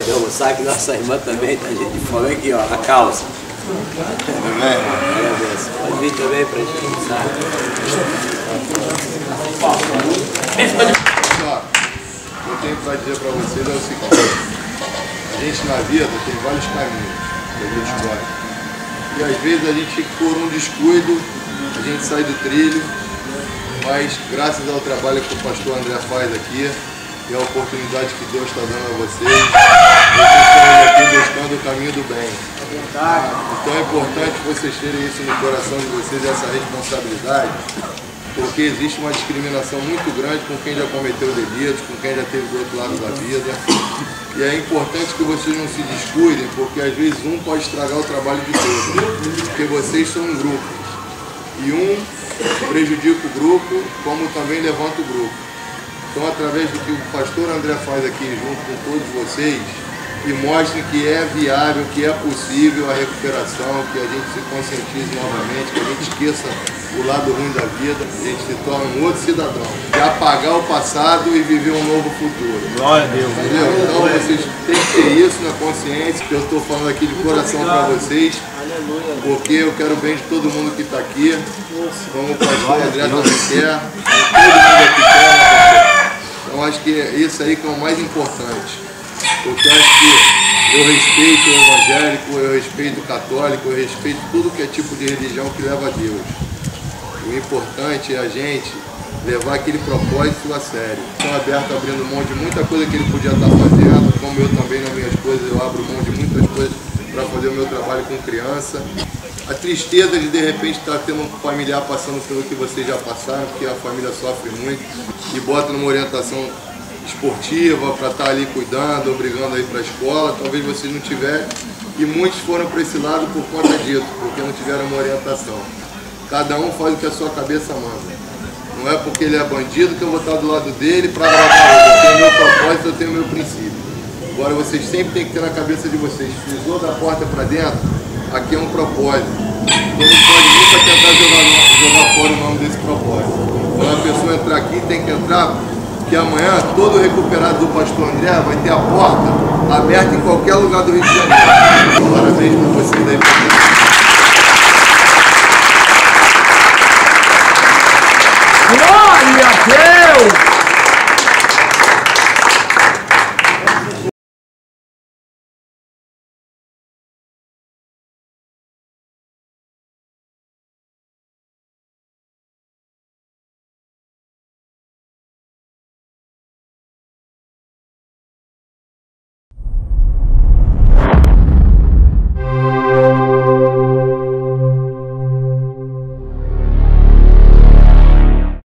O saque nossa irmã também, tá gente de fome aqui, ó, a calça. Agradeço. Pode vir também pra gente, sabe? Eu tenho para dizer para vocês é o seguinte: a gente na vida tem vários caminhos que a gente escolhe. E às vezes a gente, por um descuido, a gente sai do trilho, mas graças ao trabalho que o pastor André faz aqui, e a oportunidade que Deus está dando a vocês estão aqui buscando o caminho do bem. Então é importante vocês terem isso no coração de vocês, essa responsabilidade, porque existe uma discriminação muito grande com quem já cometeu delitos, com quem já esteve do outro lado da vida. E é importante que vocês não se descuidem, porque às vezes um pode estragar o trabalho de todos, porque vocês são um grupo. E um prejudica o grupo, como também levanta o grupo. Então, através do que o pastor André faz aqui junto com todos vocês, e mostre que é viável, que é possível a recuperação, que a gente se conscientize novamente, que a gente esqueça o lado ruim da vida, a gente se torna um outro cidadão, de apagar o passado e viver um novo futuro. Glória a Deus. Entendeu? Então vocês têm que ter isso na consciência, que eu estou falando aqui de coração para vocês, porque eu quero o bem de todo mundo que está aqui, como o pastor André também quer, todo mundo aqui quer. Então acho que isso aí que é o mais importante. Porque eu acho que eu respeito o evangélico, eu respeito o católico, eu respeito tudo que é tipo de religião que leva a Deus. O importante é a gente levar aquele propósito a sério. Estou aberto abrindo mão de muita coisa que ele podia estar fazendo, como eu também nas minhas coisas, eu abro mão de muitas coisas para fazer o meu trabalho com criança. A tristeza de repente estar tendo um familiar passando pelo que vocês já passaram, porque a família sofre muito, e bota numa orientação esportiva para estar ali cuidando, obrigando a ir para a escola, talvez vocês não tiverem, e muitos foram para esse lado por conta disso, porque não tiveram uma orientação. Cada um faz o que a sua cabeça manda. Não é porque ele é bandido que eu vou estar do lado dele para agradar ele. Eu tenho meu propósito, eu tenho meu princípio. Agora vocês sempre têm que ter na cabeça de vocês, pisou da porta para dentro, aqui é um propósito. Então não pode nunca tentar jogar fora o nome desse propósito. Quando a pessoa entrar aqui, tem que entrar, que amanhã todo recuperado do pastor André vai ter a porta aberta em qualquer lugar do Rio de Janeiro. Parabéns para vocês aí. Glória a Deus!